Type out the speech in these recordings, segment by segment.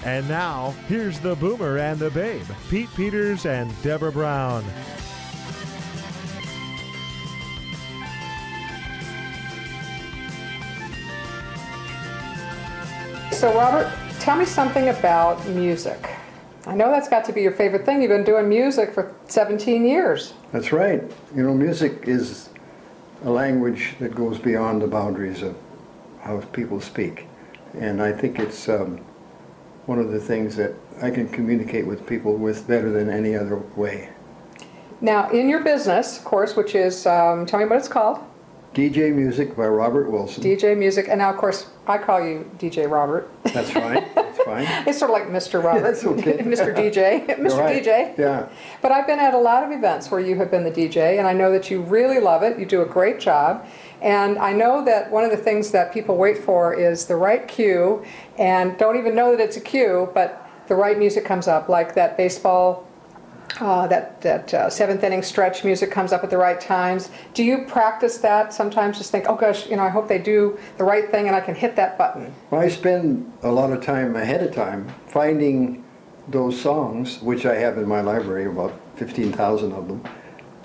And now, here's the Boomer and the Babe, Pete Peters and Deborah Brown. So Robert, tell me something about music. I know that's got to be your favorite thing. You've been doing music for 17 years. That's right. You know, music is a language that goes beyond the boundaries of how people speak. And I think it's one of the things that I can communicate with people with better than any other way. Now, in your business, of course, which is, tell me what it's called. DJ Music by Robert Wilson. DJ Music, and now, of course, I call you DJ Robert. That's fine. That's fine. It's sort of like Mr. Robert. That's okay. Mr. DJ. Mr. Right. DJ. Yeah. But I've been at a lot of events where you have been the DJ, and I know that you really love it. You do a great job. And I know that one of the things that people wait for is the right cue, and don't even know that it's a cue, but the right music comes up, like that baseball, that seventh inning stretch music comes up at the right times. Do you practice that sometimes? Just think, oh gosh, you know, I hope they do the right thing and I can hit that button. Well, I spend a lot of time ahead of time finding those songs, which I have in my library, about 15,000 of them.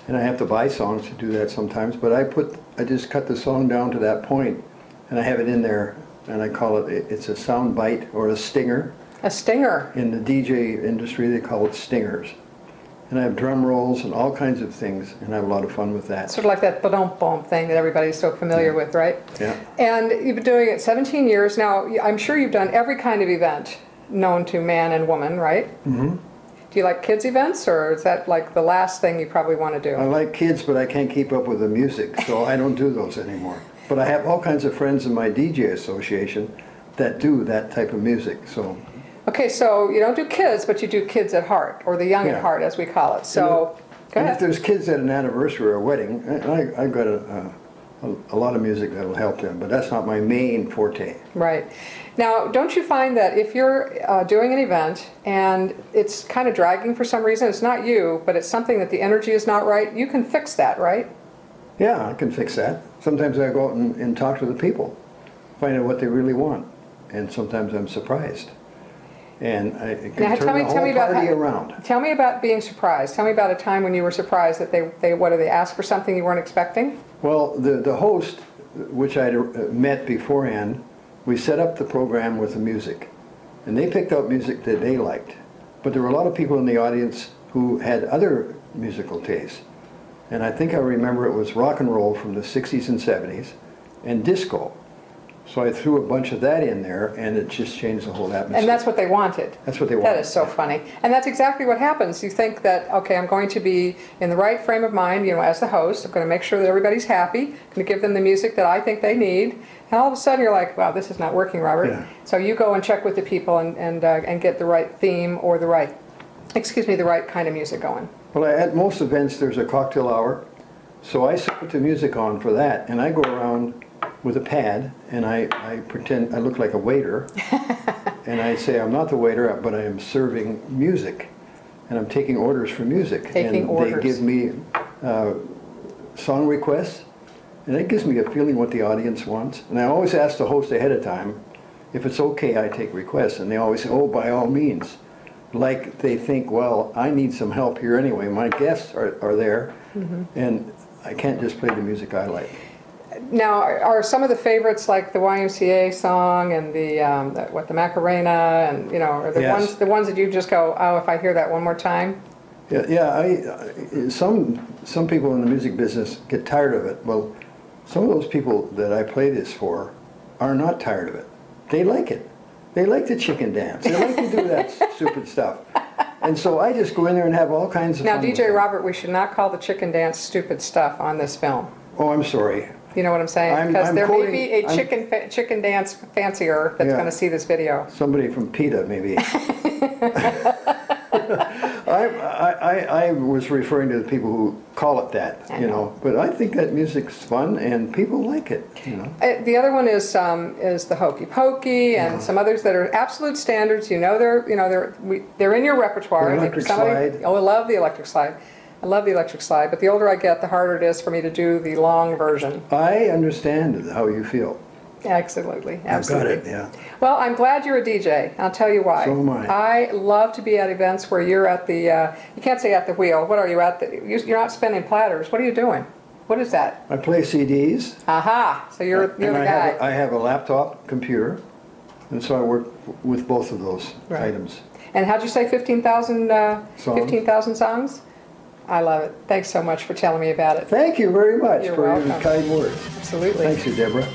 And I have to buy songs to do that sometimes, but I just cut the song down to that point, and I have it in there, and I call it's a sound bite or a stinger. A stinger. In the DJ industry, they call it stingers. And I have drum rolls and all kinds of things, and I have a lot of fun with that. Sort of like that ba-dum-bum thing that everybody's so familiar with, right? Yeah. And you've been doing it 17 years. Now, I'm sure you've done every kind of event known to man and woman, right? Mm-hmm. Do you like kids' events, or is that like the last thing you probably want to do? I like kids, but I can't keep up with the music, so I don't do those anymore. But I have all kinds of friends in my DJ association that do that type of music, so... Okay, so you don't do kids, but you do kids at heart, or the young at heart, as we call it. So, go ahead. If there's kids at an anniversary or a wedding, I've got a lot of music that will help them, but that's not my main forte. Right. Now, don't you find that if you're doing an event and it's kind of dragging for some reason, it's not you, but it's something that the energy is not right, you can fix that, right? Yeah, I can fix that. Sometimes I go out and talk to the people, find out what they really want, and sometimes I'm surprised. And it can turn the whole party around. Tell me about being surprised. Tell me about a time when you were surprised that they asked for something you weren't expecting? Well, the host, which I met beforehand, we set up the program with the music. And they picked out music that they liked. But there were a lot of people in the audience who had other musical tastes. And I think I remember it was rock and roll from the 60s and 70s and disco. So I threw a bunch of that in there, and it just changed the whole atmosphere. And that's what they wanted. That's what they wanted. That is so funny. And that's exactly what happens. You think that, okay, I'm going to be in the right frame of mind, you know, as the host. I'm going to make sure that everybody's happy. I'm going to give them the music that I think they need. And all of a sudden you're like, wow, this is not working, Robert. Yeah. So you go and check with the people and get the right theme or the right kind of music going. Well, at most events there's a cocktail hour. So I put the music on for that, and I go around with a pad, and I pretend I look like a waiter, and I say I'm not the waiter, but I am serving music, and I'm taking orders for music. Taking orders. They give me song requests, and it gives me a feeling what the audience wants. And I always ask the host ahead of time, if it's okay, I take requests, and they always say, oh, by all means. Like they think, well, I need some help here anyway. My guests are there, and I can't just play the music I like. Now, are some of the favorites like the YMCA song and the Macarena, and you know, are the ones that you just go, oh, if I hear that one more time? Yeah. Some people in the music business get tired of it. Well, some of those people that I play this for are not tired of it. They like it. They like the chicken dance. They like to do that stupid stuff. And so I just go in there and have all kinds of fun. Now, DJ Robert, we should not call the chicken dance stupid stuff on this film. Oh, I'm sorry. You know what I'm saying? Because there may be a chicken dance fancier that's going to see this video. Somebody from PETA, maybe. I was referring to the people who call it that, you know. But I think that music's fun and people like it, you know. The other one is the Hokey Pokey and some others that are absolute standards. You know, they're in your repertoire. The electric slide. Oh, I love the electric slide. I love the electric slide, but the older I get, the harder it is for me to do the long version. I understand how you feel. Absolutely, I've absolutely. got it, yeah. Well, I'm glad you're a DJ. I'll tell you why. So am I. I love to be at events where you're at the, you can't say at the wheel. What are you at? You're not spinning platters. What are you doing? What is that? I play CDs. Aha, so you're the And guy. I have a laptop computer, and so I work with both of those Right. items. And how'd you say 15,000 Songs. 15,000 songs? I love it. Thanks so much for telling me about it. Thank you very much You're for your welcome. kind words. Absolutely. Thanks you, Deborah.